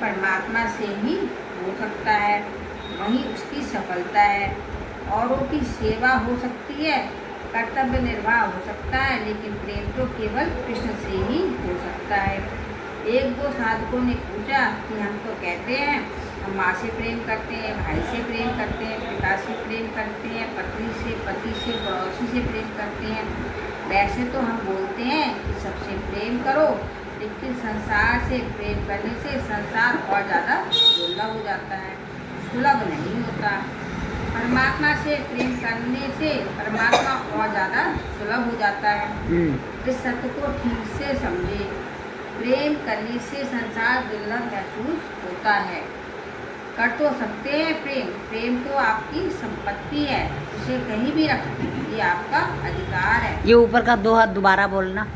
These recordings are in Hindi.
परमात्मा से ही हो सकता है, वही उसकी सफलता है। औरों की सेवा हो सकती है, कर्तव्य निर्वाह हो सकता है, लेकिन प्रेम तो केवल कृष्ण से ही हो सकता है। एक दो साधकों ने पूछा कि हम तो कहते हैं हम माँ से प्रेम करते हैं, भाई से प्रेम करते हैं, पिता से प्रेम करते हैं, पत्नी से, पति से, पड़ोसी से प्रेम करते हैं। वैसे तो हम बोलते हैं कि सबसे प्रेम करो, लेकिन संसार से प्रेम करने से संसार और ज़्यादा दुर्लभ हो जाता है, सुलभ नहीं होता। परमात्मा से प्रेम करने से परमात्मा और ज़्यादा सुलभ हो जाता है। इस सत्य को ठीक से समझे। प्रेम करने से संसार दुर्लभ महसूस होता है। कर तो सकते हैं प्रेम, प्रेम तो आपकी संपत्ति है, उसे कहीं भी रखो, ये आपका अधिकार है। ये ऊपर का 2 हाथ दोबारा बोलना।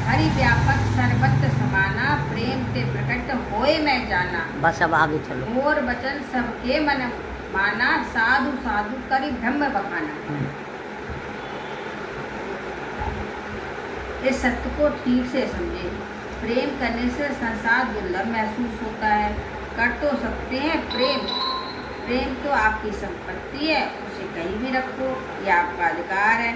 हरि व्यापक सर्वत्र समाना, प्रेम ते प्रकट होए मैं जाना। बस अब आगे चलो। मोर वचन सबके मन माना, साधु साधु करी ब्रह्म बखाना। इस सत्य को ठीक से समझे। प्रेम करने से संसार दुर्लभ महसूस होता है। कर तो सकते हैं प्रेम, प्रेम तो आपकी संपत्ति है, उसे कहीं भी रखो, यह आपका अधिकार है।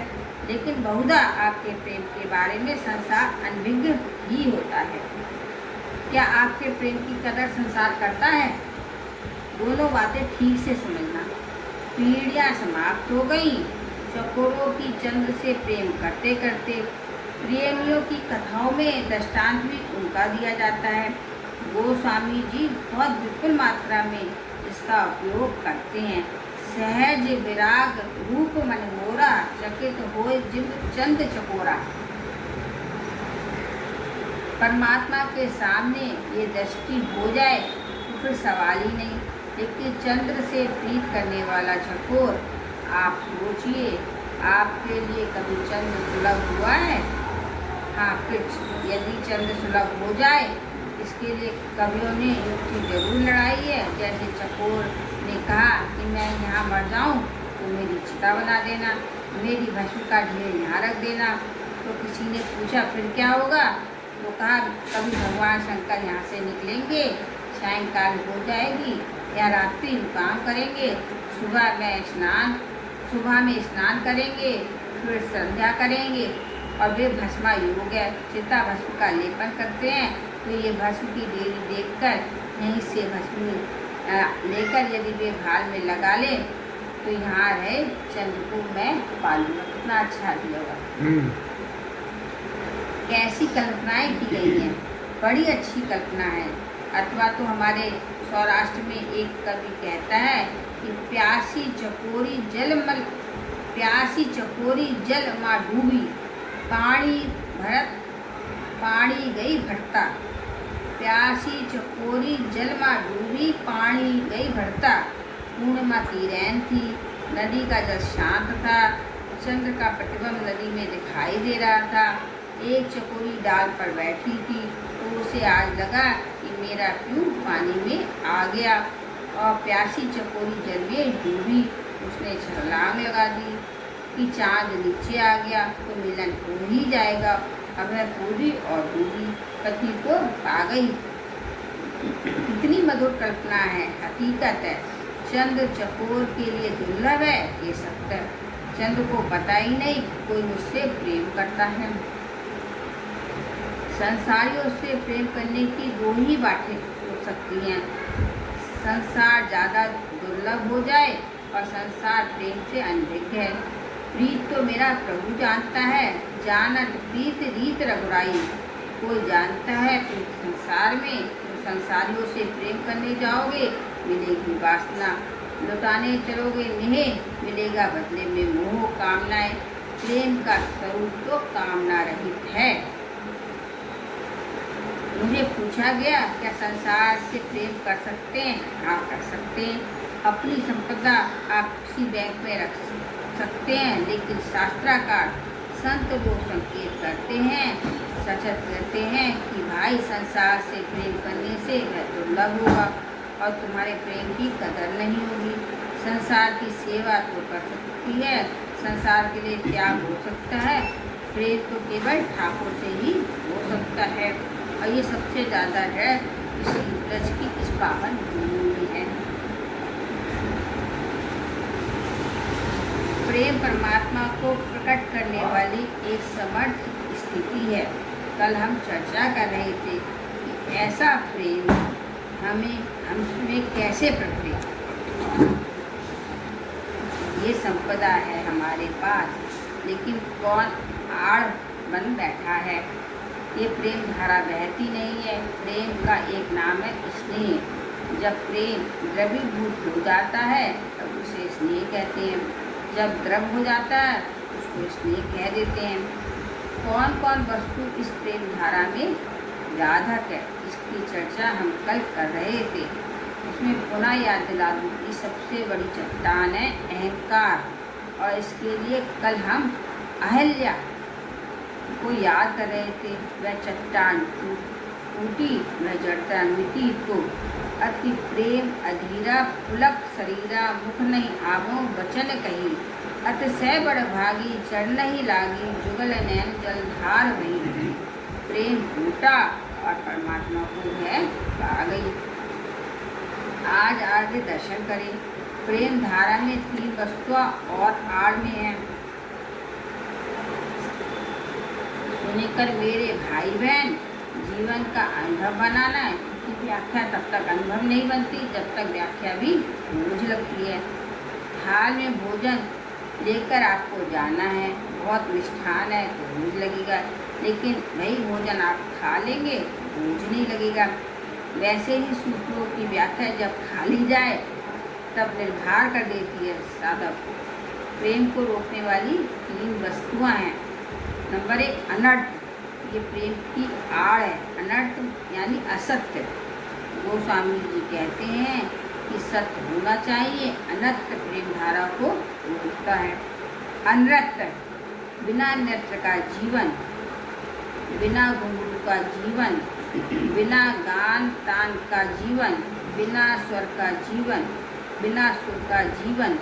लेकिन बहुधा आपके प्रेम के बारे में संसार अनभिज्ञ ही होता है। क्या आपके प्रेम की कदर संसार करता है? दोनों बातें ठीक से समझना। पीढ़ियाँ समाप्त हो गई, चकोरों की चंद्र से प्रेम करते करते। प्रेमियों की कथाओं में दृष्टांत भी उनका दिया जाता है। गोस्वामी जी बहुत विपुल मात्रा में इसका उपयोग करते हैं। सहज विराग रूप मनमोरा, चकित होए जिव चंद चकोरा। परमात्मा के सामने ये दृष्टि हो जाए तो फिर सवाल ही नहीं। लेकिन चंद्र से प्रीत करने वाला चकोर, आप सोचिए, आपके लिए कभी चंद्र सुलभ हुआ है? हाँ, फिर यदि चंद्र सुलभ हो जाए, इसके लिए कवियों ने युक्ति जरूर लड़ाई है। जैसे चकोर ने कहा कि मैं यहाँ मर जाऊँ तो मेरी चिता बना देना, मेरी भस्म का ढेर यहाँ रख देना। तो किसी ने पूछा फिर क्या होगा? तो कहा कभी भगवान शंकर यहाँ से निकलेंगे, सायंकाल हो जाएगी या रात्रि काम करेंगे, सुबह में स्नान करेंगे, फिर संध्या करेंगे और वे भस्मा योग है, चिता भस्म का लेपन करते हैं। तो ये भस्म की देरी देखकर यहीं से भस्म लेकर यदि वे भाल में लगा ले तो यहाँ रहे चंद्र को मैं पालूंगा। कितना अच्छा दिया होगा। कैसी कल्पनाएं की गई हैं, बड़ी अच्छी कल्पना है। अथवा तो हमारे सौराष्ट्र में एक कवि कहता है कि प्यासी चकोरी जल माँ डूबी, पानी गई भरता। प्यासी चकोरी जल माँ डूबी, पानी गई भरता। पूर्णिमा की रैन थी, नदी का जल शांत था, चंद्र का प्रतिबिंब नदी में दिखाई दे रहा था। एक चकोरी डाल पर बैठी थी, तो उसे आज लगा कि मेरा क्यों पानी में आ गया, और प्यासी चकोरी जल में डूबी। उसने छलांग लगा दी कि चाँद नीचे आ गया तो मिलन हो ही जाएगा। अब मैं पूरी और डूबी, पति को पा गई। कितनी मधुर कल्पना है, हकीकत है। चंद्र चकोर के लिए दुर्लभ है, ये सत्य। चंद्र को पता ही नहीं कोई मुझसे प्रेम करता है। संसारियों से प्रेम करने की 2 ही बातें हो सकती हैं। संसार ज़्यादा दुर्लभ हो जाए और संसार प्रेम से अनभिज्ञ है। प्रीत तो मेरा प्रभु जानता है, जानत प्रीत रीत रघुराई। कोई जानता है प्रीत संसार में, तो संसारियों से प्रेम करने जाओगे मिलेगी वासना, लुटाने चलोगे नेह मिलेगा बदले में मोह कामनाएं। प्रेम का स्वरूप तो कामना रहित है। मुझे पूछा गया क्या संसार से प्रेम कर सकते हैं? हाँ, कर सकते हैं। अपनी संपदा आप किसी बैंक में रख सकते हैं, लेकिन शास्त्राकार संत वो संकेत करते हैं, सचेत करते हैं कि भाई संसार से प्रेम करने से वह दुर्लभ होगा और तुम्हारे प्रेम की कदर नहीं होगी। संसार की सेवा तो कर सकती है, संसार के लिए त्याग हो सकता है, प्रेम तो केवल ठाकुर से ही हो सकता है। और ये सबसे ज़्यादा है इसी ब्रज की पावन भूमि है। प्रेम परमात्मा को प्रकट करने वाली एक समर्थ स्थिति है। कल हम चर्चा कर रहे थे कि ऐसा प्रेम हमें कैसे प्रकटे। ये संपदा है हमारे पास, लेकिन कौन आड़ बन बैठा है। ये प्रेम धारा बहती नहीं है। प्रेम का एक नाम है स्नेह। जब प्रेम द्रवीभूत हो जाता है तब उसे स्नेह कहते हैं। जब द्रव हो जाता है उसको स्नेह कह देते हैं। कौन कौन वस्तु इस प्रेम धारा में बाधक है, इसकी चर्चा हम कल कर रहे थे। उसमें पुनः याद दिला दूँ कि सबसे बड़ी चट्टान है अहंकार, और इसके लिए कल हम अहल्या को याद कर रहे थे। वह चट्टान टूटी, वह जड़ता मिटी तो अति प्रेम अधीरा पुलक शरीरा मुख नहीं आवो वचन कही अतिशय बड़ भागी चढ़ नहीं लागी जुगल नैन जलधार वही। प्रेम टूटा और परमात्मा को है पा गई। आज आगे दर्शन करें। प्रेम धारा में 3 वस्तुएं और आड़ में है। सुनकर मेरे भाई बहन, जीवन का अनुभव बनाना है, क्योंकि व्याख्या तब तक अनुभव नहीं बनती जब तक व्याख्या भी बोझ लगती है। थाल में भोजन लेकर आपको जाना है, बहुत मिष्ठान है तो बोझ लगेगा, लेकिन वही भोजन आप खा लेंगे बोझ नहीं लगेगा। वैसे ही सूत्रों की व्याख्या जब खा ली जाए तब निर्भर कर देती है साधक। प्रेम को रोकने वाली 3 वस्तुएं हैं। नंबर 1 अनर्थ, ये प्रेम की आड़ है। अनर्थ यानी असत्य। गोस्वामी जी कहते हैं कि सत्य होना चाहिए, अनर्थ प्रेम धारा को रोकता है। अनृत, बिना नृत्य का जीवन, बिना घुंघरू का जीवन, बिना गान तान का जीवन, बिना स्वर का जीवन, बिना सुर का जीवन,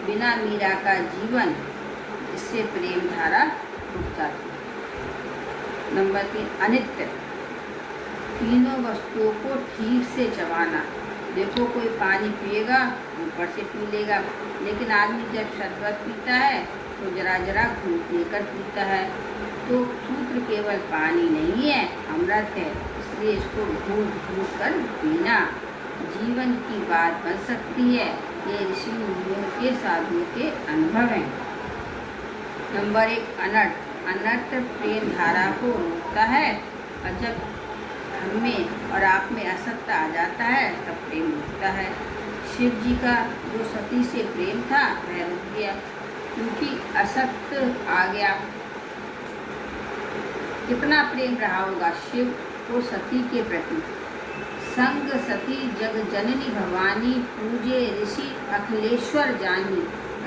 बिना मीरा का जीवन, इससे प्रेम धारा रुक जाती है। नंबर 3 अनित्य, तीनों वस्तुओं को ठीक से चबाना। देखो कोई पानी पिएगा ऊपर से पी लेगा, लेकिन आदमी जब शरबत पीता है तो जरा जरा घूंट लेकर पीता है। तो सूत्र केवल पानी नहीं है, अमृत है, इसलिए इसको घूंट घूंट कर पीना जीवन की बात बन सकती है। ये ऋषि मुनियों के साधुओं के अनुभव हैं। नंबर 1 अनर्थ, अनर्थ प्रेम धारा को रोकता है, और जब हमें और आप में असत्य आ जाता है तब प्रेम रुकता है। शिव जी का जो सती से प्रेम था वह रुक गया, क्योंकि असत्य आ गया। कितना प्रेम रहा होगा शिव को सती के प्रति। संग सती जग जननी भवानी, पूजे ऋषि अखिलेश्वर जानी,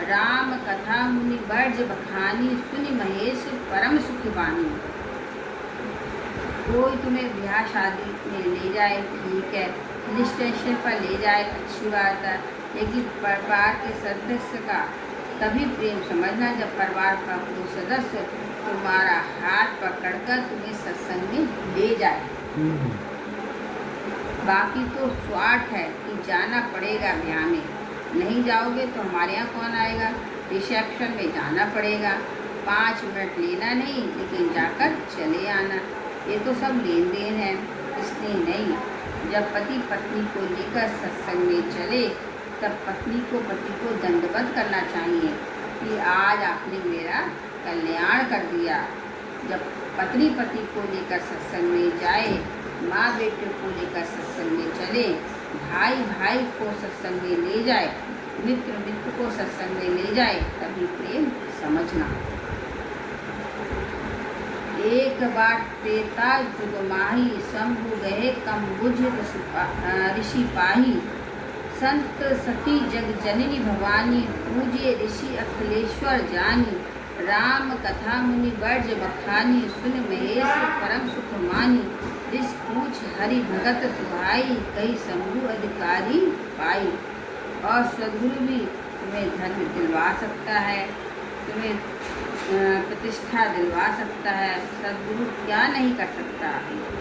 राम कथा मुनि बर्ज बखानी, सुनि महेश परम सुखवानी। कोई तुम्हें ब्याह शादी में ले जाए ठीक है, हिल स्टेशन पर ले जाए अच्छी बात है, लेकिन परिवार के सदस्य का तभी प्रेम समझना जब परिवार का कोई सदस्य तुम्हारा हाथ पकड़कर तुम्हें सत्संग में ले जाए। बाकी तो स्वार्थ है कि जाना पड़ेगा ब्याह में, नहीं जाओगे तो हमारे यहाँ कौन आएगा, रिसेप्शन में जाना पड़ेगा, 5 मिनट लेना नहीं लेकिन जाकर चले आना। ये तो सब लेन देन है, इसलिए नहीं। जब पति पत्नी को लेकर सत्संग में चले तब पत्नी को पति को दंडवत करना चाहिए कि आज आपने मेरा कल्याण कर दिया। जब पत्नी पति को लेकर सत्संग में जाए, माँ बेटे को लेकर सत्संग में चले, भाई भाई को सत्संग में ले जाए, मित्र मित्र को सत्संग में ले जाए, तभी प्रेम समझना। एक बार त्रेता जुग माही, शंभु गए कम्बुज ऋषि पाही, संत सती जग जननी भवानी, पूजे ऋषि अखिलेश्वर जानी, राम कथा मुनि बर्ज बखानी, सुन महेश परम सुख मानी, ऋष पूछ हरि भगत सुभाई, कई शंभु अधिकारी पाई। और सदगुरु भी तुम्हें धर्म दिलवा सकता है, तुम्हें प्रतिष्ठा दिलवा सकता है। सदगुरु क्या नहीं कर सकता,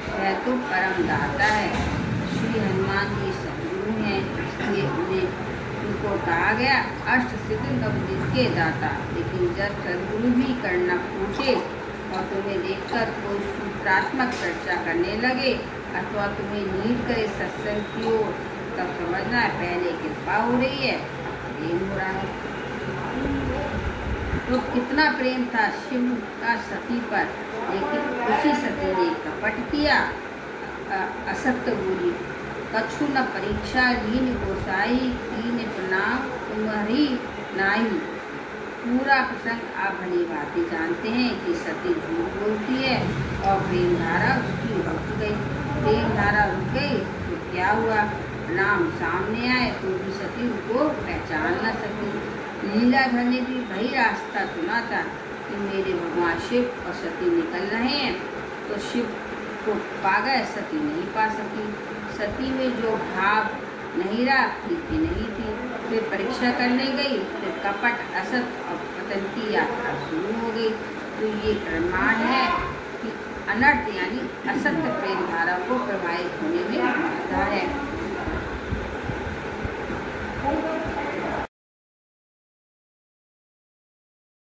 वह तो परम दाता है। श्री हनुमान जी कहा गया अष्ट सिद्धि नवनीत के दाता। लेकिन जब सदगुरु भी करना पूछे और तुम्हें देखकर कोई सूत्रात्मक चर्चा करने लगे अथवा तुम्हें नीड करे सत्संग की ओर, तब समझना है पहले कृपा हो रही है, प्रेम हो रहा है। तो कितना प्रेम था शिव का सती पर, लेकिन उसी सती ने कपट किया, असत्य बोली। कछु न परीक्षा लीन गोसाई, कीन प्रणाम तुम्हारी नाई। पूरा प्रसंग आप भली भांति जानते हैं कि सती झूठ बोलती है और प्रेम धारा उसकी रुक गई। प्रेम धारा रुक गई तो क्या हुआ, नाम सामने आए तो भी सती उनको पहचान न सकी। लीलाधर ने भी वही रास्ता चुना था कि मेरे भगवान शिव और सती निकल रहे हैं, तो शिव को पा गए, सती नहीं पा सकी। सती में जो भाव नहीं रहा, प्रीति नहीं थी। फिर परीक्षा करने गई, फिर कपट असत और पतन की यात्रा शुरू हो गई। तो ये प्रमाण है कि अनर्थ यानी असत्य प्रेम धारा को प्रभावित होने में बाधा है।